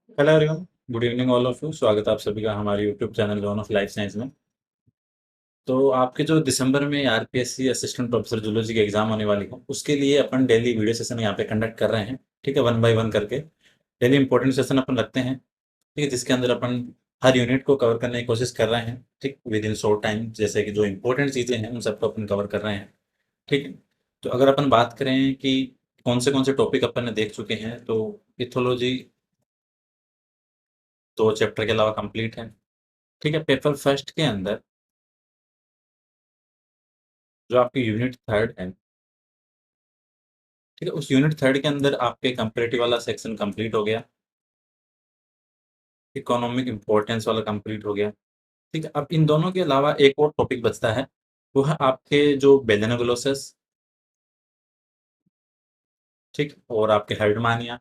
Hello everyone. Good evening all of you. स्वागत है आप सभी का हमारे YouTube channel John of life science में। तो आपके जो दिसंबर में आरपीएससी असिस्टेंट प्रोफेसर जूलॉजी की एग्जाम होने वाली है, उसके लिए अपन डेली वीडियो सेशन यहाँ पे कंडक्ट कर रहे हैं। ठीक है, वन बाय वन करके डेली इंपॉर्टेंट सेशन अपन रखते हैं। ठीक है, जिसके अंदर अपन हर यूनिट को कवर करने की कोशिश कर रहे हैं। ठीक, विद इन शॉर्ट टाइम, जैसे कि जो इंपॉर्टेंट चीज़ें हैं उन सबको अपन कवर कर रहे हैं। ठीक है। तो अगर अपन बात करें कि कौन से टॉपिक अपन ने देख चुके हैं, तो इथोलॉजी 2 चैप्टर के अलावा कंप्लीट है। ठीक है, पेपर फर्स्ट के अंदर जो आपकी यूनिट थर्ड है, ठीक है, उस यूनिट थर्ड के अंदर आपके कंपैरेटिव वाला सेक्शन कंप्लीट हो गया। इकोनॉमिक इंपॉर्टेंस वाला कंप्लीट हो गया। ठीक है, अब इन दोनों के अलावा एक और टॉपिक बचता है, वो है आपके जो बेलेनोग्लोसस, ठीक, और आपके हर्डमानिया,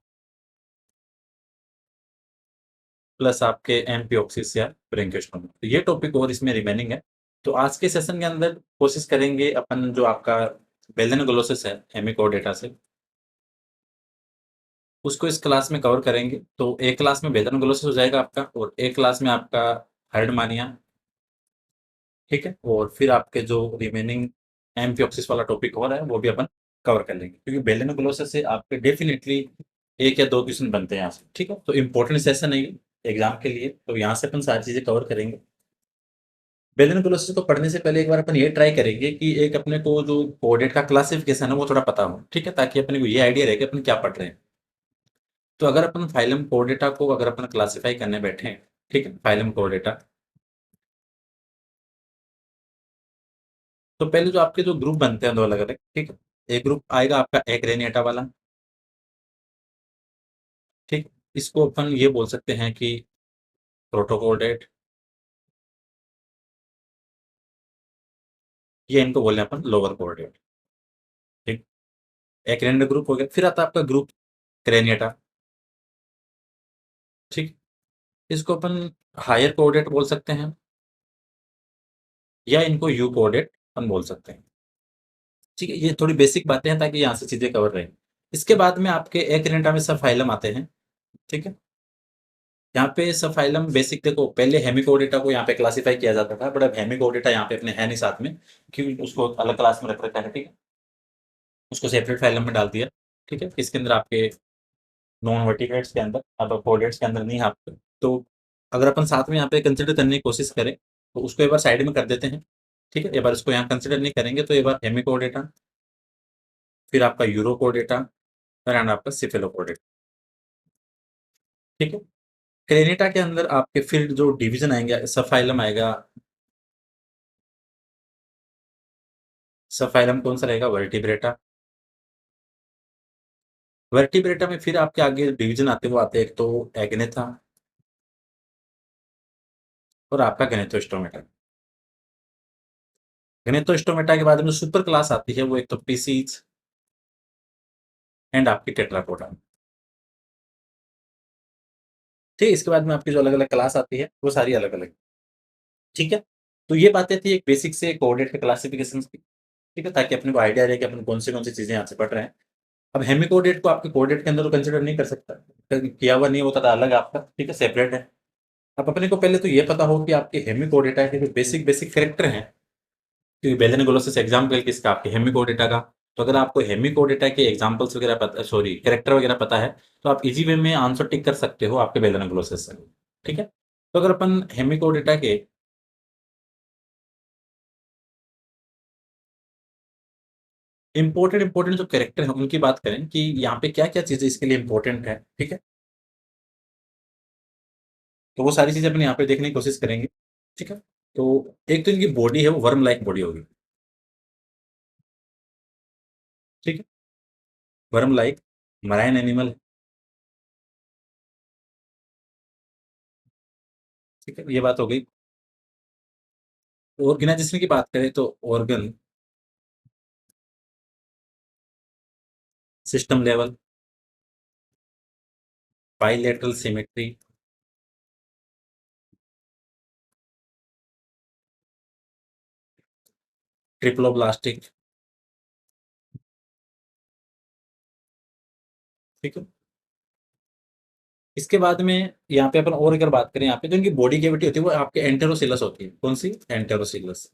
प्लस आपके एम्पिओक्सिस या ब्रेंकियोस्टोमी। तो ये टॉपिक और इसमें रिमेनिंग है। तो आज के सेशन के अंदर कोशिश करेंगे अपन जो आपका बेलेनोग्लोसस है हेमिकोडेटा से, उसको इस क्लास में कवर करेंगे। तो एक क्लास में बेलेनोग्लोसस हो जाएगा आपका, और एक क्लास में आपका हर्डमानिया। ठीक है, और फिर आपके जो रिमेनिंग एम्फिओक्सिस वाला टॉपिक हो रहा है वो भी अपन कवर कर लेंगे, क्योंकि बेलेनोग्लोसस से आपके डेफिनेटली एक या दो क्वेश्चन बनते हैं यहाँ से। ठीक है, तो इंपॉर्टेंट सेशन है ये एग्जाम के लिए, तो यहाँ से अपन सारी चीजें कवर करेंगे। बेलेनोग्लोसस को पढ़ने से पहले एक बार अपन ये ट्राई करेंगे कि एक अपने को जो कोऑर्डिनेट का क्लासिफिकेशन है वो थोड़ा पता हो। ठीक है, ताकि अपने को ये आइडिया रहे कि अपन क्या पढ़ रहे हैं। तो अगर अपन फाइलम कोऑर्डिनेटा को अगर अपन क्लासिफाई करने बैठे हैं, ठीक है, फाइलम कोऑर्डिनेटा, तो पहले जो आपके जो ग्रुप बनते हैं दो अलग अलग, ठीक है, एक ग्रुप आएगा आपका एक्रेनिएटा वाला। ठीक, इसको अपन ये बोल सकते हैं कि प्रोटोकोडेट, ये इनको बोले अपन लोअर कोऑर्डिनेट। ठीक, एक्रेनिएटा ग्रुप हो गया। फिर आता है आपका ग्रुप क्रेनिएटा। ठीक, इसको अपन हायर कोऑर्डिनेट बोल सकते हैं, या इनको यू कोऑर्डिनेट अपन बोल सकते हैं। ठीक है, ये थोड़ी बेसिक बातें हैं ताकि यहाँ से चीजें कवर रहें। इसके बाद में आपके एक्रेनिएटा में सब फाइलम आते हैं। ठीक है, यहाँ पे सब फाइलम बेसिक, देखो पहले हेमिकोडेटा को यहाँ पे क्लासिफाई किया जाता था, बट अब हेमिकोडेटा यहाँ पे अपने है नहीं साथ में, क्योंकि उसको अलग क्लास में रख रखा है। ठीक है, उसको सेपरेट फाइलम में डाल दिया। ठीक है, इसके अंदर आपके नॉन वर्टिब्रेट्स के अंदर, अब कोऑर्डिनेट्स के अंदर नहीं है आपके। तो अगर अपन साथ में यहाँ पे कंसिडर करने की कोशिश करें, तो उसको एक बार साइड में कर देते हैं। ठीक है, एक बार इसको यहाँ कंसिडर नहीं करेंगे, तो एक बार हेमिकोडेटा, फिर आपका यूरोकोडेटा, फिर एंड आपका सिफेलोकोडेटा। ठीक है, क्रेनिटा के अंदर आपके फिर जो डिवीजन आएंगे, सब फाइलम आएगा। सब फाइलम कौन सा रहेगा? वर्टिब्रेटा। वर्टिब्रेटा में फिर आपके आगे डिवीजन आते हुए आते हैं, एक तो एग्नेथा और आपका गैनेथोस्टोमेटा। गैनेथोस्टोमेटा के बाद में सुपर क्लास आती है, वो एक तो पीसीज एंड आपकी टेट्राकोडा। ठीक है, इसके बाद में आपकी जो अलग अलग क्लास आती है वो सारी अलग अलग। ठीक है, तो ये बातें थी एक बेसिक से कोऑर्डिनेट के क्लासिफिकेशन की। ठीक है, ताकि अपने को आइडिया रहे कि अपन कौन सी चीजें यहाँ से पढ़ रहे हैं। अब हेमी कोऑर्डिनेट को आपके कोऑर्डिनेट के अंदर कंसिडर नहीं कर सकता, किया हुआ नहीं होता था, अलग आपका, ठीक है, सेपरेट है। अब अपने को पहले तो ये पता हो कि आपके हेमी कोऑर्डिनेटा के जो बेसिक बेसिक कैरेक्टर हैं, क्योंकि बेलेनोग्लोसस एग्जाम्पल किसका? आपके हेमिकोडेटा का। तो अगर आपको हेमिकोडेटा के एग्जाम्पल्स वगैरह पता, सॉरी कैरेक्टर वगैरह पता है, तो आप इजी वे में आंसर टिक कर सकते हो आपके बेलेनोग्लोसस से। ठीक है, तो अगर अपन हेमिकोडेटा के इंपॉर्टेंट जो कैरेक्टर है उनकी बात करें कि यहाँ पे क्या क्या चीजें इसके लिए इंपॉर्टेंट है, ठीक है, तो वो सारी चीजें अपन यहाँ पे देखने की कोशिश करेंगे। ठीक है, तो एक तो इनकी बॉडी है वो वर्म लाइक बॉडी होगी। ठीक है, वर्म लाइक मराइन एनिमल। ठीक है, ये बात हो गई। ऑर्गेनाइजेशन की बात करें तो organ, system level, bilateral symmetry, triploblastic. ठीक है, इसके बाद में यहाँ पे अपन और अगर बात करें, यहाँ पे जो इनकी बॉडी कैविटी होती है वो आपके एंटेरोसिलस होती है। कौन सी? एंटेरोसिलस।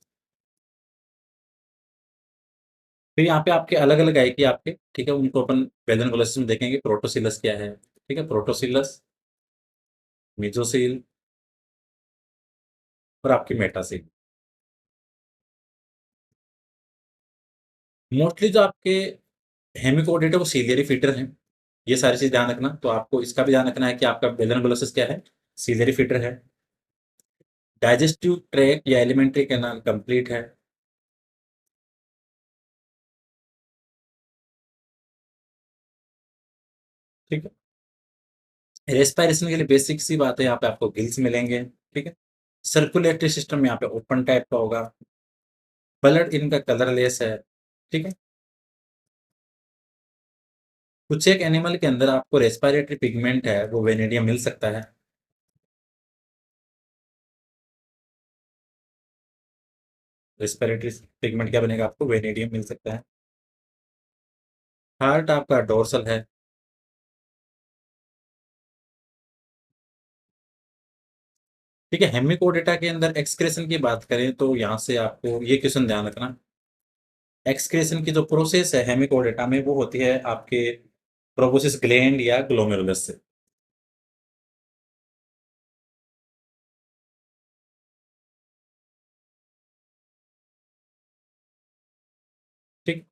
फिर यहाँ पे आपके अलग-अलग आएगी आपके, ठीक है? उनको अपन वेलनगोलोसिस में देखेंगे, प्रोटोसिलस क्या है, ठीक है? प्रोटोसिलस, मेसोसिल और आपकी मेटासिल। मोस्टली जो आपके हेमिकोडेट है वो सीलियरी फिटर हैं। ये सारी चीज़ ध्यान रखना। तो आपको इसका भी ध्यान रखना है कि आपका वेलनगोलोसिस क्या है? सीलियरी फिटर है। डाइजेस्टिव ट्रैक्ट या एलिमेंट्री कैनाल कंप्लीट है। ठीक है? रेस्पिरेशन के लिए बेसिक सी बात है, यहाँ पे आपको गिल्स मिलेंगे, ठीक है? सर्कुलेटरी सिस्टम यहाँ पे ओपन टाइप का होगा। ब्लड इनका कलरलेस है, ठीक है? कुछ एक एनिमल के अंदर आपको रेस्पिरेटरी पिगमेंट है, वो वेनेडियम मिल सकता है। रेस्पिरेटरी पिगमेंट क्या बनेगा? आपको वेनेडियम मिल सकता है। हार्ट आपका डोर्सल है। ठीक है? हेमिकोडेटा के अंदर एक्सक्रेशन की बात करें तो यहाँ से आपको ये क्वेश्चन ध्यान रखना। एक्सक्रेशन की जो प्रोसेस है हेमिकोडेटा में वो होती है आपके प्रोबोसिस ग्लैंड या ग्लोमेरुलस से। ठीक।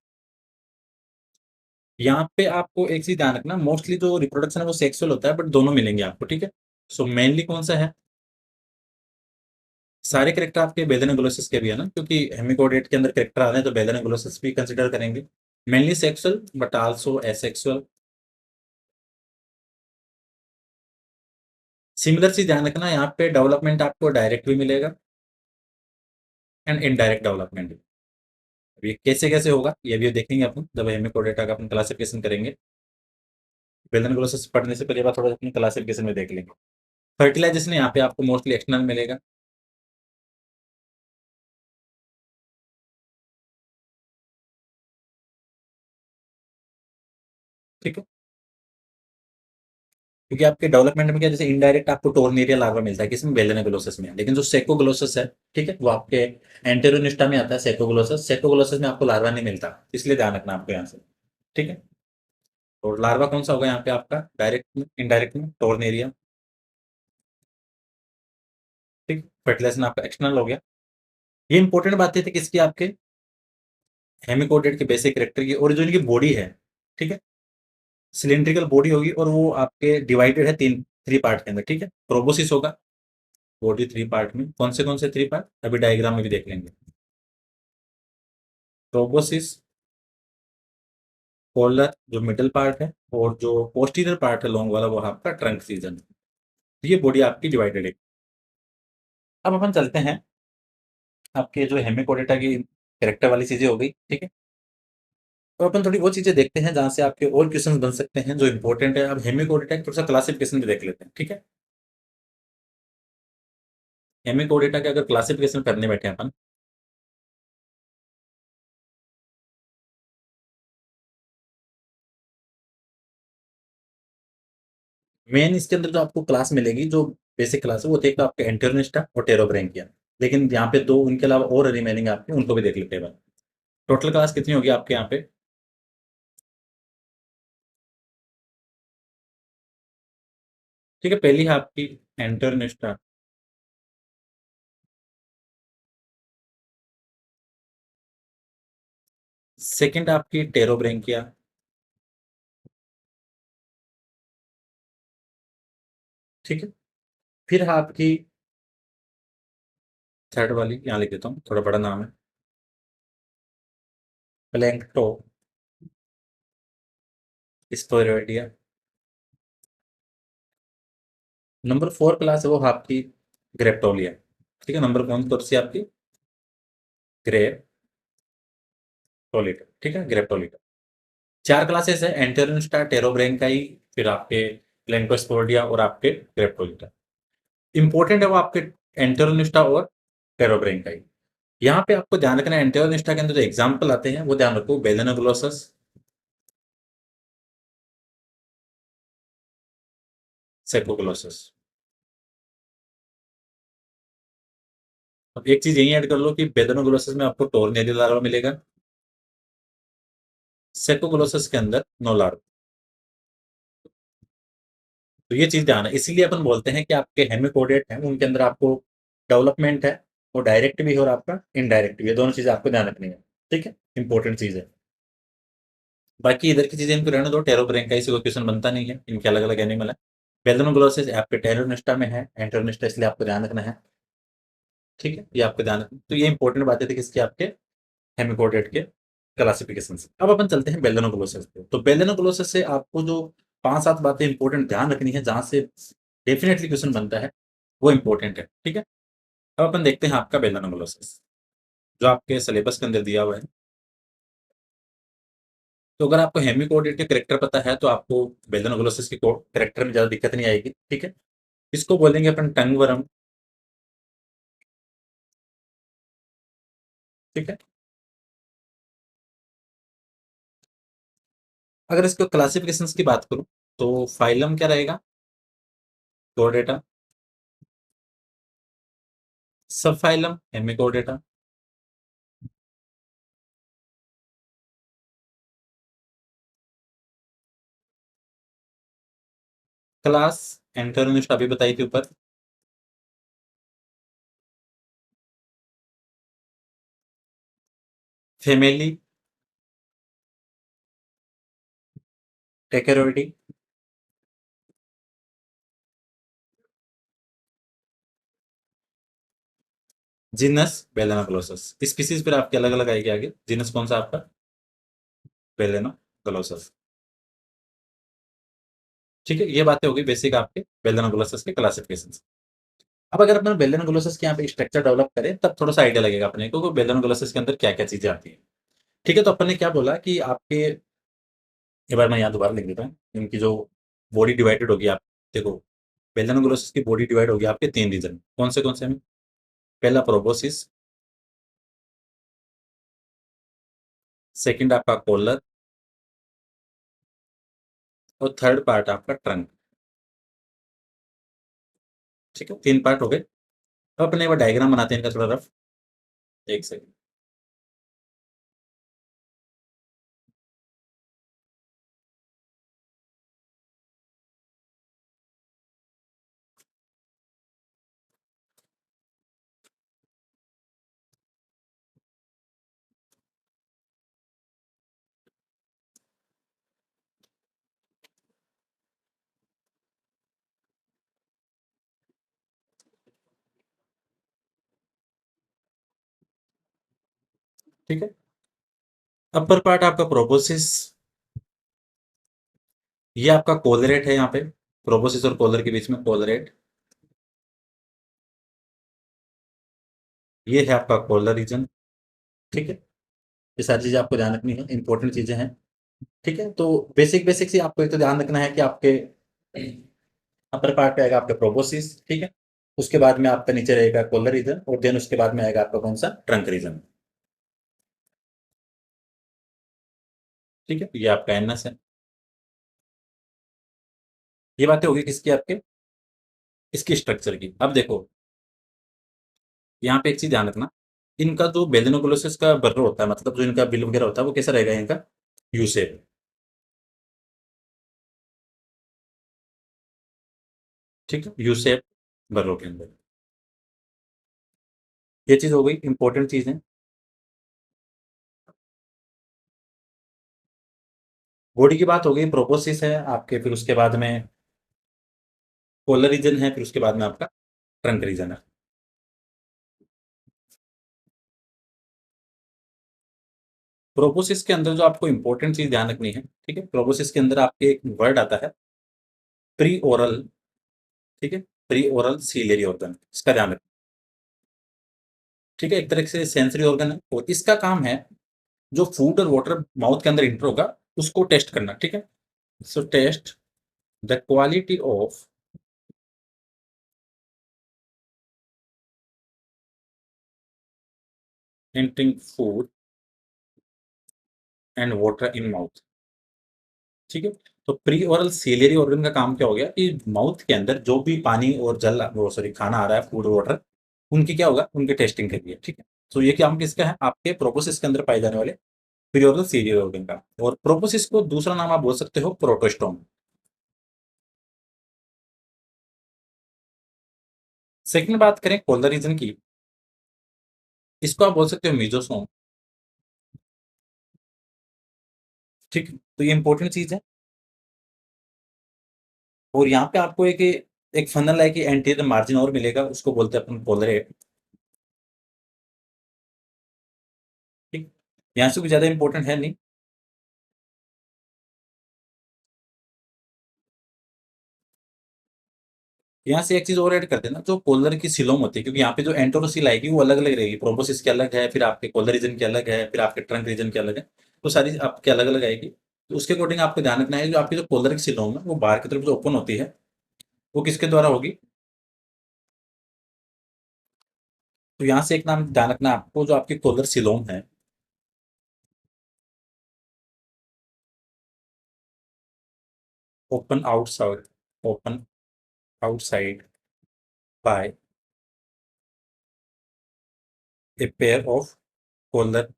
यहाँ पे आपको एक चीज ध्यान रखना, मोस्टली जो रिप्रोडक्शन है वो सेक्सुअल होता है, बट दोनों मिलेंगे आपको, ठीक है? सो मेनली कौन सा है? सारे कैरेक्टर आपके बेलेनोग्लोसिस के भी है ना, क्योंकि हेमिकोडेट के अंदर कैरेक्टर आ रहे हैं तो बेलेनोग्लोसिस भी कंसिडर करेंगे। Mainly sexual but also asexual. Similar चीज ध्यान रखना, यहाँ पे डेवलपमेंट आपको डायरेक्ट भी मिलेगा एंड इनडायरेक्ट डेवलपमेंट भी। अब ये कैसे कैसे होगा ये भी देखेंगे अपन जब हेमिकोडेटा का अपन क्लासिफिकेशन करेंगे। बेलेनोग्लोसिस पढ़ने से पहले बार थोड़ा अपनी क्लासिफिकेशन में देख लेंगे। फर्टिलाइजेशन यहाँ पे आपको मोस्टली एक्सटर्नल मिलेगा। ठीक है? क्योंकि आपके डेवलपमेंट में क्या, जैसे इनडायरेक्ट आपको टोर्नेरिया लार्वा मिलता है किसमें? बेलेनोग्लोसिस में। लेकिन जो सेकोग्लोसिस है, ठीक है, वो आपके एंटेरोनिस्टा में आता है। सेकोग्लोसिस, सेकोग्लोसिस में आपको लार्वा नहीं मिलता, इसलिए ध्यान रखना आपको यहाँ से। ठीक है? और लार्वा कौन सा होगा यहाँ पे आपका? डायरेक्ट में, इनडायरेक्ट में टोर्नेरिया। ठीक। फर्टिलाइजेशन आपका एक्सटर्नल हो गया। ये इंपॉर्टेंट बातें थी किसकी? आपके हेमिकोडेट के बेसिक कैरेक्टर की, और जो इनकी बॉडी है, ठीक है, सिलिंड्रिकल बॉडी होगी और वो आपके डिवाइडेड है तीन थ्री पार्ट के अंदर। ठीक है? प्रोबोसिस होगा बॉडी थ्री पार्ट में। कौन से थ्री पार्ट अभी डायग्राम में भी देख लेंगे। प्रोबोसिस, कॉलर जो मिडल पार्ट है, और जो पोस्टीरियर पार्ट है लॉन्ग वाला वो आपका ट्रंक सीजन। ये बॉडी आपकी डिवाइडेड है। अब अपन चलते हैं आपके जो हेमिकोडेटा की कैरेक्टर वाली चीजें हो गई, ठीक है? तो अपन थोड़ी वो चीजें देखते हैं जहां से आपके और क्वेश्चन बन सकते हैं जो इंपॉर्टेंट है। अब हेमिकोडेटा की थोड़ा सा क्लासिफिकेशन भी देख लेते हैं, ठीक है? हेमिकोडेटा के अगर क्लासिफिकेशन करने बैठे हैं अपन, मेन इसके अंदर जो आपको क्लास मिलेगी, जो बेसिक क्लास है, वो देखो आपके एंटेरोनिस्टा और टेरोब्रेंकिया। लेकिन यहाँ पे दो उनके अलावा और रिमेनिंग आपके, उनको भी देख लेते हैं। टोटल क्लास कितनी होगी आपके यहाँ पे? ठीक है, पहली है आपकी एंटेरोनिस्टा। सेकंड आपकी टेरोब्रेंकिया। ठीक है? फिर है आपकी थर्ड वाली, यहाँ लिख देता हूँ, थोड़ा बड़ा नाम है, प्लैंक्टो स्पोरोइडिया। नंबर फोर क्लास है वो आपकी ग्रेप्टोलिया। ठीक है? नंबर कौन कौन सी आपकी? ग्रेप्टोलिटा। ठीक है? ग्रेप्टोलिटा। चार क्लासेस है, एंटेरोनिस्टा, टेरोब्रेंकाई, फिर आपके प्लैंकोस्पोरिडिया और आपके ग्रेप्टोलिटा। इंपॉर्टेंट है वो आपके एंटेरोनिस्टा और टेरोब्रेंकाई। यहाँ पे आपको ध्यान रखना है, एंटेरोनिस्टा के अंदर जो एग्जाम्पल आते हैं वो ध्यान रखो। बेलेनोग्लोसस, सेकोग्लोसिस। अब एक चीज यही ऐड कर लो कि बेलोनोग्लोसिस में आपको टोर्नियली लार्वा मिलेगा, सेकोग्लोसिस के अंदर नो लार्वा। तो ये चीज ध्यान है, इसीलिए अपन बोलते हैं कि आपके हेमिकोडेट हैं उनके अंदर आपको डेवलपमेंट है, वो डायरेक्ट भी है और आपका इनडायरेक्ट भी है, दोनों चीजें आपको ध्यान रखनी है। ठीक है, इंपॉर्टेंट चीज है। बाकी इधर की चीजें इनको रहने दो, टेरोब्रेन का इसी को क्वेश्चन बनता नहीं है, इनके अलग अलग एनिमल है। बेलोनोग्लोसिस आपके टेरोनिस्टा में है, एंटरोनिस्टा, इसलिए आपको ध्यान रखना है। ठीक है, ये आपको ध्यान रखना, तो ये इंपॉर्टेंट बातें थी किसकी, आपके हेमिकोडेट के क्लासिफिकेशन से। अब अपन चलते हैं बेलोनोग्लोसिस पे। तो बेलोनोग्लोसिस से आपको जो 5-7 बातें इंपॉर्टेंट ध्यान रखनी है, जहां से डेफिनेटली क्वेश्चन बनता है, वो इंपॉर्टेंट है। ठीक है, अब अपन देखते हैं आपका बेलोनोग्लोसिस जो आपके सिलेबस के अंदर दिया हुआ है। तो अगर आपको हेमिकोडेट के करेक्टर पता है तो आपको बेलोनोग्लोसिस के करेक्टर में ज्यादा दिक्कत नहीं आएगी। ठीक है, इसको बोलेंगे अपन टंग वर्म। ठीक है, अगर इसको क्लासिफिकेशन की बात करूं तो फाइलम क्या रहेगा, कोर्डेटा। सब फाइलम हेमिकोडेटा। क्लास एंटरोनिस्ट अभी बताई थी ऊपर। फैमिली टेकेरोइडी। Genus Balanoglossus. स्पीसीज फिर आपके अलग अलग आएगी आगे, जीनस कौन सा आपका, बेलेनोग्लोसस। ठीक है, ये बातें होगी बेसिक आपके बेलेनोग्लोसस के क्लासिफिकेशन। अब अगर अपन बेलेनोग्लोसस के यहाँ पे स्ट्रक्चर डेवलप करें तब थोड़ा सा आइडिया लगेगा अपने को बेलेनोग्लोसस के अंदर क्या क्या चीजें आती हैं। ठीक है, तो अपन ने क्या बोला कि आपके, एक बार मैं यहाँ दोबारा लिख देता हूँ इनकी जो बॉडी डिवाइडेड होगी। आप देखो, बेलेनोग्लोसस की बॉडी डिवाइड होगी आपके 3 रीजन, कौन से में। पहला प्रोबोसिस, सेकंड आपका कोलर, और थर्ड पार्ट आपका ट्रंक। ठीक है, 3 पार्ट हो गए। अब अपने वो डायग्राम बनाते हैं इनका थोड़ा रफ। एक सेकंड। ठीक है, अपर पार्ट आपका प्रोबोसिस, ये आपका कोलरेट है यहाँ पे, प्रोबोसिस और कोलर के बीच में कोलरेट। ये है आपका कोलर रीजन। ठीक है, ये सारी चीजें आपको ध्यान रखनी है, इंपॉर्टेंट चीजें हैं। ठीक है, तो बेसिक बेसिक से आपको एक तो ध्यान रखना है कि आपके अपर पार्ट पे आएगा आपका प्रोबोसिस। ठीक है, उसके बाद में आपका नीचे रहेगा कोलर रीजन, और देन उसके बाद में आएगा आपका कौन सा, ट्रंक रीजन। ठीक है, ये आपका एनएस है। ये बातें होगी किसकी, आपके इसकी स्ट्रक्चर की। अब देखो, यहाँ पे एक चीज ध्यान रखना, इनका जो बेलिनोग्लोसिस का बर्रो होता है, मतलब जो इनका बिल वगैरह होता है, वो कैसा रहेगा इनका, यू शेप। ठीक है, यू शेप बर्रो के अंदर। ये चीज हो गई, इंपॉर्टेंट चीज है। बॉडी की बात हो गई, प्रोपोसिस है आपके, फिर उसके बाद में कोलर रीजन है, फिर उसके बाद में आपका ट्रंक रीजन है। प्रोपोसिस के अंदर जो आपको इंपॉर्टेंट चीज ध्यान रखनी है, ठीक है, प्रोपोसिस के अंदर आपके एक वर्ड आता है, प्री ओरल। ठीक है, प्री ओरल सीलेरी ऑर्गन, इसका ध्यान रखना। ठीक है, एक तरह से सेंसरी ऑर्गन है, और इसका काम है जो फूड और वाटर माउथ के अंदर इंटर होगा उसको टेस्ट करना। ठीक है, so test the quality of entering food and water in mouth. ठीक है, तो प्री ओरल सीलियरी ऑर्गन का काम क्या हो गया कि माउथ के अंदर जो भी पानी और जल वो सॉरी खाना आ रहा है, फूड वाटर, उनकी क्या होगा, उनकी टेस्टिंग करिए, ठीक है। तो ये काम किसका है, आपके प्रोपोसिस के अंदर पाए जाने वाले प्री ओरल सीलियरी ऑर्गन का। और प्रोपोसिस को दूसरा नाम आप बोल सकते हो प्रोटोस्टोम। सेकंड बात करें कोलर रीजन की, इसको आप बोल सकते हो मीजोसोम, ठीक है। तो ये इंपॉर्टेंट चीज है। और यहाँ पे आपको एक एक फनल है कि एंटीरियर मार्जिन और मिलेगा, उसको बोलते हैं अपन पोलर हेड, ठीक। यहाँ से कुछ ज्यादा इंपॉर्टेंट है नहीं। यहाँ से एक चीज और ऐड कर देना, जो कोलर की सिलोम होती है, क्योंकि यहाँ पे जो एंटोरोसिल आएगी वो अलग अलग रहेगी, प्रोबोसिस की अलग है, फिर आपके कोलर रीजन की अलग है, फिर आपके ट्रंक रीजन की अलग है। तो सारी आपके अलग अलग आएगी। तो उसके अकॉर्डिंग आपको ध्यान रखना है, जो आपकी जो कोलर की सिलोम है वो बाहर की तरफ जो ओपन होती है, वो किसके द्वारा होगी। तो यहाँ से एक नाम ध्यान रखना है आपको, जो आपकी कोलर सिलोम है, open outside, open outside by a pair of collar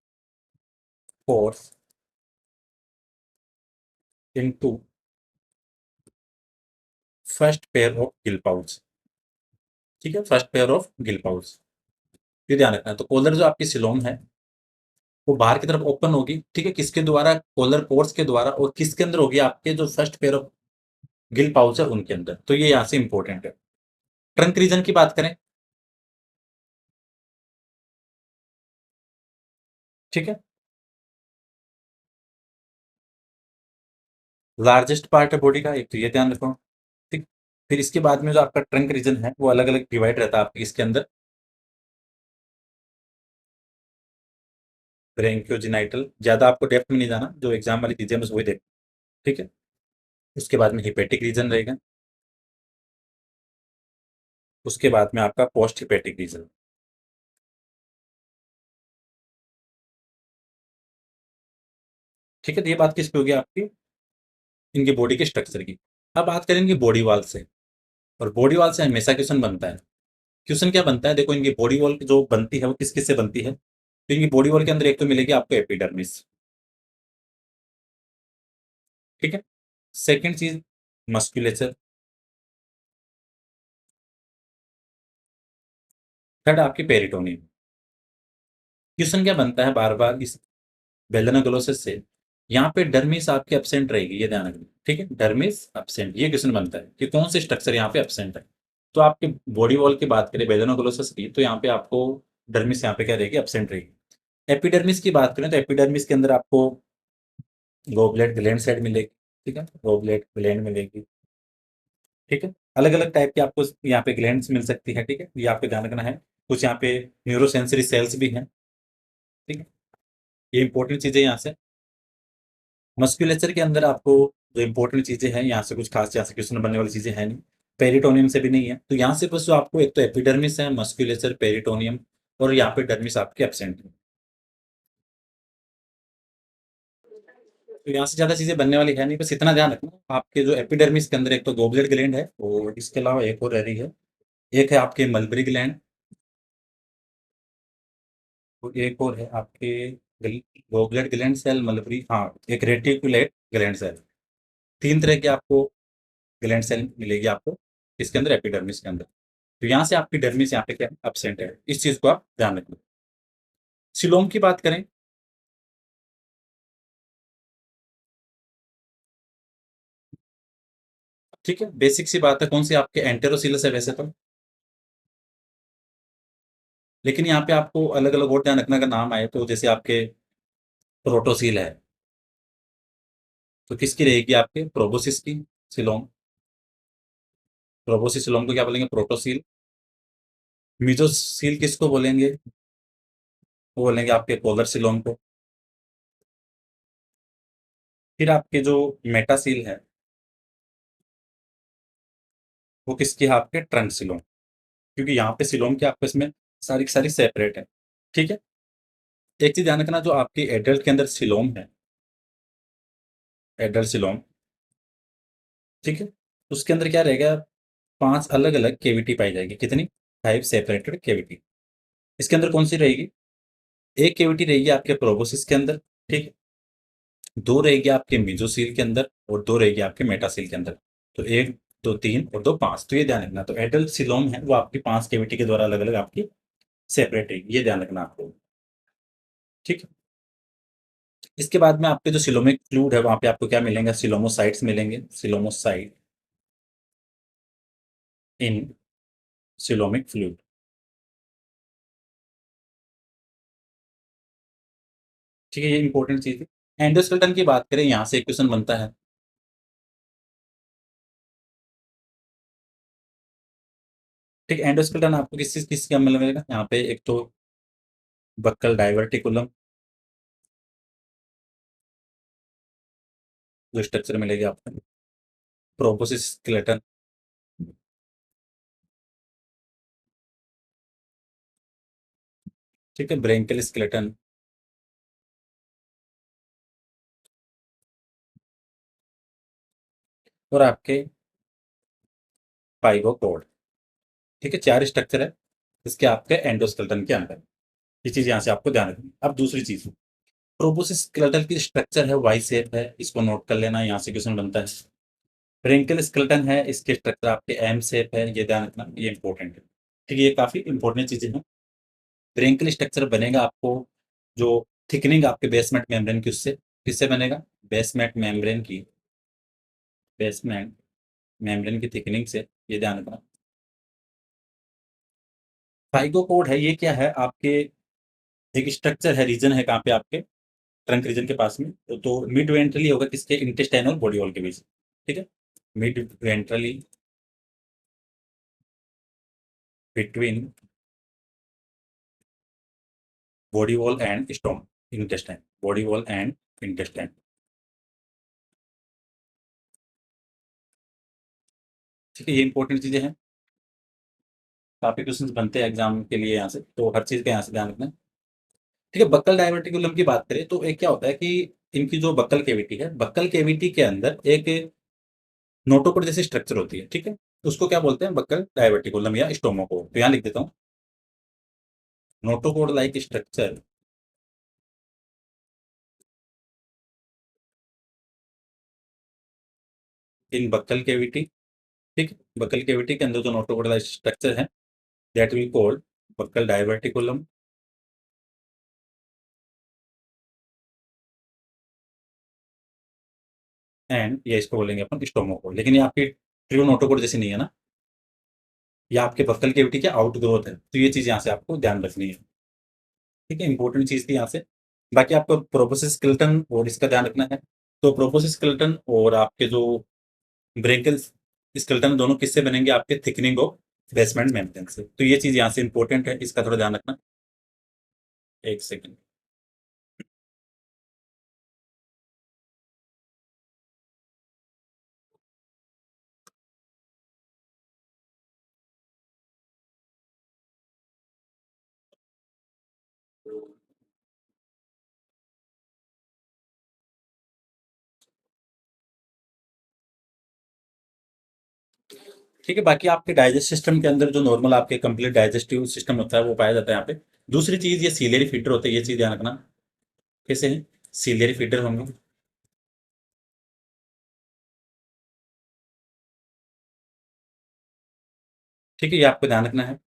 pores into first pair of gill pouch, ठीक है, first pair of gill pouch. ये ध्यान रखना है। तो कोलर जो आपकी सिलोम है वो बाहर की तरफ ओपन होगी, ठीक है, किसके द्वारा, कोलर पोर्स के द्वारा, और किसके अंदर होगी, आपके जो first pair of gill pouch है उनके अंदर। तो ये यहाँ से इंपॉर्टेंट है। ट्रंक रीजन की बात करें, ठीक है, लार्जेस्ट पार्ट है बॉडी का, एक तो ये ध्यान रखो, ठीक। फिर इसके बाद में जो आपका ट्रंक रीजन है वो अलग अलग डिवाइड रहता है आपके इसके अंदर, ब्रेंकियोजिनाइटल, ज्यादा आपको डेप्थ में नहीं जाना, जो एग्जाम वाली चीजें बस वही देख, ठीक है। उसके बाद में हिपेटिक रीजन रहेगा, उसके बाद में आपका पोस्ट हिपेटिक रीजन, ठीक है। तो ये बात किसकी होगी, आपकी इनकी बॉडी के स्ट्रक्चर की। अब बात करेंगे बॉडी वॉल से, और बॉडी वॉल से हमेशा क्वेश्चन बनता है। क्वेश्चन क्या बनता है, देखो, इनकी बॉडी वॉल जो बनती है वो किस किस से बनती है। तो इनकी बॉडी वॉल के अंदर एक तो मिलेगी आपको एपिडर्मिस, ठीक है। सेकंड चीज मस्कुलेचर, थर्ड आपकी पेरिटोनियम। क्वेश्चन क्या बनता है बार बार इस वेलनोग्लोसिस से, यहाँ पे डर्मिस आपकी एब्सेंट रहेगी, ये ध्यान रखना, ठीक है, डर्मिस एब्सेंट, ये क्वेश्चन बनता है कि कौन से स्ट्रक्चर यहाँ पे एब्सेंट है। तो आपके बॉडी वॉल की बात करें वेलनोग्लोसिस की, तो यहाँ पे आपको डर्मिस यहाँ पे क्या रहेगी, एब्सेंट रहेगी। एपिडर्मिस की बात करें तो एपिडर्मिस के अंदर आपको गोबलेट ग्लैंड सेल मिलेगी, ठीक है, गोबलेट ग्लैंड मिलेगी, ठीक है। अलग अलग टाइप के आपको यहाँ पे ग्लैंड्स मिल सकती है, ठीक है, ये आपको ध्यान रखना है। कुछ यहाँ पे न्यूरोसेंसरी सेल्स भी हैं, ठीक है। ये इंपॉर्टेंट चीजें यहाँ से। मस्कुलेचर के अंदर आपको जो इंपॉर्टेंट चीजें हैं, यहाँ से कुछ खास यहाँ से क्वेश्चन बनने वाली चीजें हैं नहीं, पेरिटोनियम से भी नहीं है। तो यहाँ से बस जो आपको एक तो एपिडर्मिस है, मस्कुलेचर, पेरिटोनियम, और यहाँ पे डर्मिस आपके एब्सेंट है। तो यहाँ से ज्यादा चीजें बनने वाली है नहीं, बस इतना ध्यान रखना, आपके जो एपिडर्मिस के अंदर एक तो गोबलेट ग्लैंड है, और इसके अलावा एक और रह रही है, एक है आपके मलबरी ग्लैंड, और एक और है आपके गोबलेट ग्लैंड सेल, मलबरी, हाँ, एक रेटिकुलेट ग्लैंड सेल। तीन तरह के आपको ग्लैंड सेल मिलेगी आपको इसके अंदर, एपिडर्मिस के अंदर। तो यहाँ से आपकी डर्मिस यहाँ पे क्या एब्सेंट है, इस चीज को आप ध्यान रखना। सिलोम की बात करें, ठीक है, बेसिक सी बात है, कौन सी आपके एंटेरोसिलस है वैसे तो, लेकिन यहाँ पे आपको अलग अलग और ध्यान रखना का नाम आए, तो जैसे आपके प्रोटोसील है, तो किसकी रहेगी, आपके प्रोबोसिस की सिलोम। प्रोबोसिस सिलोम को क्या बोलेंगे, प्रोटोसील। मीजोसील किसको बोलेंगे, वो बोलेंगे आपके पोलर सिलोम को। फिर आपके जो मेटासील है वो किसकी है, आपके ट्रंक सिलोम, क्योंकि यहाँ पे सिलोम के आपस में सारी की सारी सेपरेट है, ठीक है। एक चीज ध्यान रखना, जो आपकी एडल्ट के अंदर सिलोम है, एडल्ट सिलोम, ठीक है? उसके अंदर क्या रहेगा, 5 अलग-अलग कैविटी पाई जाएगी, कितनी? 5 सेपरेटेड कैविटी। इसके अंदर कौन-सी रहेगी? एक कैविटी रहेगी आपके प्रोबोसिस के अंदर, ठीक है? 2 रहेगी आपके मेसोसील के अंदर और 2 रहेगी आपके मेटासील के अंदर। तो 1, 2, 3 और 2, 5, तो ये ध्यान रखना। तो एडल्ट सीलोम है वो आपकी 5 कैविटी के द्वारा अलग-अलग आपकी सेपरेट रहेगी, ये ध्यान रखना आपको, ठीक है? इसके बाद में आपके जो सीलोमिक फ्लूइड है वहाँ पे आपको क्या मिलेंगे? सीलोमोसाइट्स मिलेंगे, सीलोमोसाइट इन सीलोमिक फ्लूइड, ठीक है? ये इंपॉर्टेंट चीज़ है। एंडोस्केलेटन की बात करें, यहाँ से एक क्वेश्चन बनता है। ठीक है, एंडोस्केलेटन आपको किस-किस का मिलेगा? यहाँ पे एक तो बक्कल डाइवर्टिकुलम जो स्ट्रक्चर मिलेगी आपको, प्रोबोसिस स्केलेटन, ठीक है? ब्रेंकियल स्केलेटन और आपके पाइगोपोड, ठीक है? 4 स्ट्रक्चर है इसके आपके एंडोस्केलेटन के अंदर। ये चीज़ यहाँ से आपको ध्यान रखनी है। अब दूसरी चीज़, प्रोबोसिस स्केलेटन की स्ट्रक्चर है वाई शेप है, इसको नोट कर लेना, यहाँ से क्वेश्चन बनता है। ब्रेंकियल स्केलेटन है, इसके स्ट्रक्चर आपके एम शेप है, ये ध्यान रखना, ये इंपॉर्टेंट है। ठीक है, ये काफ़ी इंपॉर्टेंट चीज़ें हैं। ब्रेंकियल स्ट्रक्चर बनेगा आपको जो थिकनिंग आपके बेसमेंट मेम्ब्रेन की, उससे किससे बनेगा? बेसमेंट मेम्ब्रेन की, बेसमेंट मेम्ब्रेन की थिकनिंग से, ये ध्यान रखना। फाइगोपोड है, ये क्या है आपके, एक स्ट्रक्चर है, रीजन है कहाँ पे आपके ट्रंक रीजन के पास में, तो मिड वेंट्रली होगा किसके? इंटेस्टाइन और बॉडी वॉल के बीच, ठीक है? Mid ventrally between body wall and स्टोम intestine, body wall and intestine, ठीक है? ये इंपॉर्टेंट चीजें हैं, काफी क्वेश्चंस बनते हैं एग्जाम के लिए यहाँ से, तो हर चीज का यहाँ से ध्यान रखना है। ठीक है, बक्कल डायवर्टिकुलम की बात करें तो एक क्या होता है कि इनकी जो बक्कल केविटी है, बक्कल केविटी के अंदर एक नोटोकोड जैसी स्ट्रक्चर होती है, ठीक है? उसको क्या बोलते हैं? बक्कल डायवर्टिकुलम या स्टोमाकोड। तो यहाँ लिख देता हूँ, notochord like structure in buccal cavity, ठीक है? बक्कल केविटी के अंदर जो नोटोकोड लाइक स्ट्रक्चर है, that will called buccal diverticulum and ये इसको बोलेंगे अपन स्टोमाकोड। लेकिन ये आपकी ट्रू नोटोकोड जैसी नहीं है ना, ये आपके बक्कल केविटी के आउटग्रोथ है, तो ये चीज यहाँ से आपको ध्यान रखनी है, ठीक है? इंपॉर्टेंट चीज थी यहाँ से। बाकी आपको प्रोबोसिस स्केलेटन और इसका ध्यान रखना है। तो प्रोबोसिस स्केलेटन और आपके जो ब्रेंकियल स्केलेटन दोनों किससे बनेंगे? आपके थिकनिंग ऑफ बेसमेंट मेम्ब्रेन से। तो ये चीज यहाँ से इंपॉर्टेंट है, इसका थोड़ा ध्यान रखना। एक सेकंड, ठीक है? बाकी आपके डाइजेस्ट सिस्टम के अंदर जो नॉर्मल आपके कंप्लीट डाइजेस्टिव सिस्टम होता है वो पाया जाता है यहाँ पे। दूसरी चीज, ये सीलियरी फीडर होते हैं, ये चीज ध्यान रखना। कैसे हैं? सीलियरी फीडर होंगे, ठीक है? ये आपको ध्यान रखना है।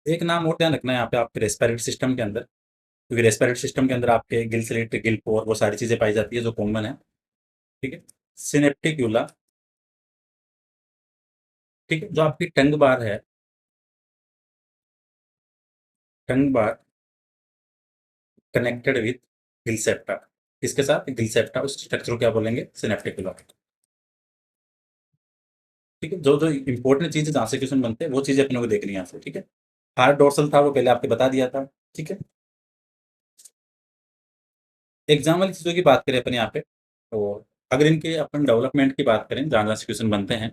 एक नाम और ध्यान रखना है यहाँ पे आपके रेस्पिरेटरी सिस्टम के अंदर, क्योंकि रेस्पिरेटरी सिस्टम के अंदर आपके गिल स्लिट, गिल पोर, वो सारी चीजें पाई जाती है जो कॉमन है, ठीक है? सिनेप्टिक्यूला, ठीक है? जो आपकी टंग बार है, टंग बार कनेक्टेड विथ गिल सेप्टा, किसके साथ? गिल सेप्टा, उस स्ट्रक्चर को क्या बोलेंगे? सिनेप्टिक्यूला, ठीक है? जो जो इंपॉर्टेंट चीजें जहाँ से क्वेश्चन बनते हैं वो चीजें अपने को देखनी है यहाँ से, ठीक है? हार्ड डोर्सल था वो पहले आपके बता दिया था, ठीक है? एग्जाम वाली चीजों की बात करें अपन यहाँ पे, तो अगर इनके अपन डेवलपमेंट की बात करें जहाँ जहाँ से क्वेश्चन बनते हैं,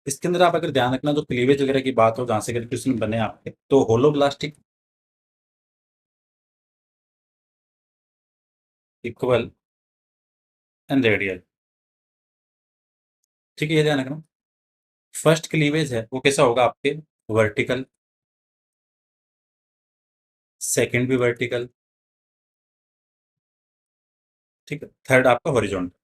इसके अंदर आप अगर ध्यान रखना, जो क्लीवेज वगैरह की बात हो जहाँ से अगर क्वेश्चन बने आपके, तो होलोब्लास्टिक इक्वल एंड रेडियल। ठीक है, ये ध्यान रखना। फर्स्ट क्लीवेज है वो कैसा होगा आपके, वर्टिकल। सेकंड भी वर्टिकल। ठीक है, थर्ड आपका हॉरिजॉन्टल।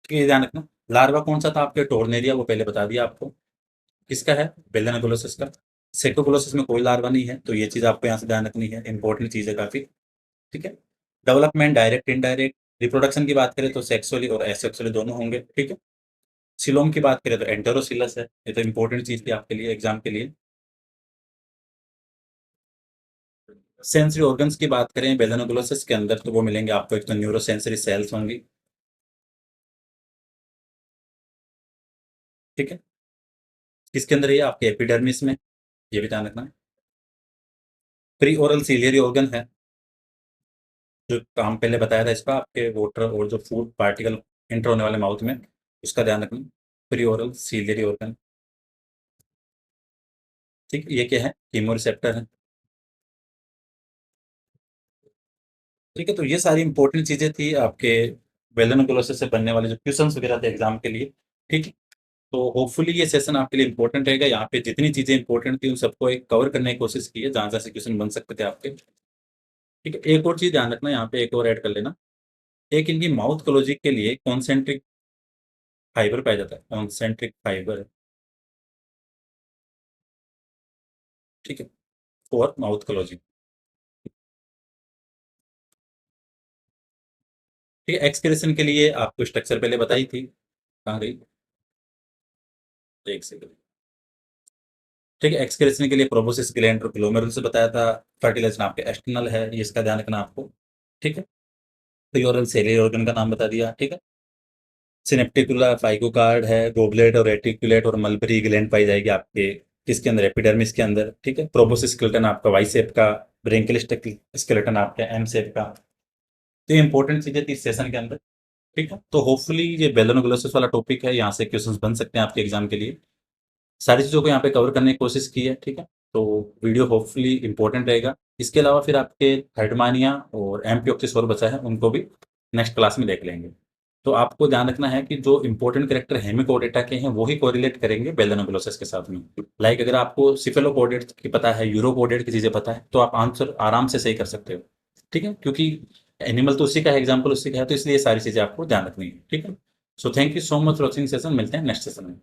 ठीक है, ये ध्यान रखना। लार्वा कौन सा था आपके, टोर्नेरिया, वो पहले बता दिया आपको। किसका है, बेलेनोग्लोसिस का। सेकोग्लोसिस में कोई लार्वा नहीं है, तो ये चीज आपको यहाँ से ध्यान रखनी है, इंपॉर्टेंट चीज है काफी। ठीक है। Development direct indirect. रिप्रोडक्शन की बात करें तो सेक्सुअली और एसेक्सुअली दोनों होंगे। ठीक है। सिलोम की बात करें तो एंटेरोसिलस है, ये तो इंपॉर्टेंट चीज थी आपके लिए एग्जाम के लिए। सेंसरी ऑर्गन्स की बात करें बेलेनोग्लोसिस के अंदर, तो वो मिलेंगे आपको, एक तो न्यूरो सेंसरी सेल्स होंगी। ठीक है। किसके अंदर, ये आपके एपिडर्मिस में, ये भी ध्यान रखना है। प्री ओरल सीलियरी ऑर्गन है, जो काम पहले बताया था इसका, आपके वाटर और जो फूड पार्टिकल एंटर होने वाले माउथ में, उसका ध्यान रखना। Pre oral ciliary organ. ठीक, ये क्या है, कीमो रिसेप्टर है। ठीक है, तो ये सारी इंपॉर्टेंट चीजें थी आपके वेलनोग्लोसिस से बनने वाले जो क्वेश्चंस वगैरह थे एग्जाम के लिए। ठीक है। तो होपफुली ये सेशन आपके लिए इंपॉर्टेंट रहेगा, यहाँ पे जितनी चीजें इंपॉर्टेंट थी उन सबको एक कवर करने की कोशिश की है, जहां जहां से क्वेश्चन बन सकते थे आपके। ठीक है, एक और चीज ध्यान रखना, यहाँ पे एक और ऐड कर लेना। एक इनकी माउथ क्लोजिंग के लिए कॉन्सेंट्रिक फाइबर पाया जाता है, कॉन्सेंट्रिक फाइबर। ठीक है, फॉर माउथ क्लोजिंग। ठीक है, एक्सक्रेशन के लिए आपको स्ट्रक्चर पहले बताई थी, कहाँ गई, एक सेकंड। ठीक है, एक्सक्रेशन के लिए प्रोबोसिस ग्लैंड और ग्लोमेरुल से बताया था। फर्टिलाइजेशन आपके एक्सटर्नल है, ये इसका ध्यान रखना आपको। ठीक है। प्रियोरल सेलुलर ऑर्गन का नाम बता दिया। ठीक है। सिनेप्टिकुला फाइगोकार्ड है, गोबलेट और रेटिकुलेट और मलबरी ग्लैंड पाई जाएगी आपके किसके अंदर, एपिडर्मिस के अंदर। ठीक है। प्रोबोसिस स्केलेटन आपका वाई शेप का, ब्रेंकियल स्केलेटन आपका एम शेप का। तो ये इंपॉर्टेंट चीजें थी इस सेशन के अंदर। ठीक है, तो होपफुली ये बेलोनोग्लोसिस वाला टॉपिक है, यहाँ से क्वेश्चंस बन सकते हैं आपके एग्जाम के लिए। सारी चीज़ों को यहाँ पे कवर करने की कोशिश की है। ठीक है, तो वीडियो होपफुली इंपॉर्टेंट रहेगा। इसके अलावा फिर आपके थर्डमानिया और एम्पियोक्सिस और बचा है, उनको भी नेक्स्ट क्लास में देख लेंगे। तो आपको ध्यान रखना है कि जो इंपॉर्टेंट कैरेक्टर हेमिकोडेटा के हैं, वो ही कोरिलेट करेंगे बेलेनोग्लोसिस के साथ में। लाइक अगर आपको सिफेलोकोडेट की पता है, यूरोकोडेट की चीज़ें पता है, तो आप आंसर आराम से सही कर सकते हो। ठीक है, क्योंकि एनिमल तो उसी का है, एग्जाम्पल उसी का है, तो इसलिए ये सारी चीज़ें आपको ध्यान रखनी है। ठीक है। So thank you so much for watching session, मिलते हैं नेक्स्ट सेशन में।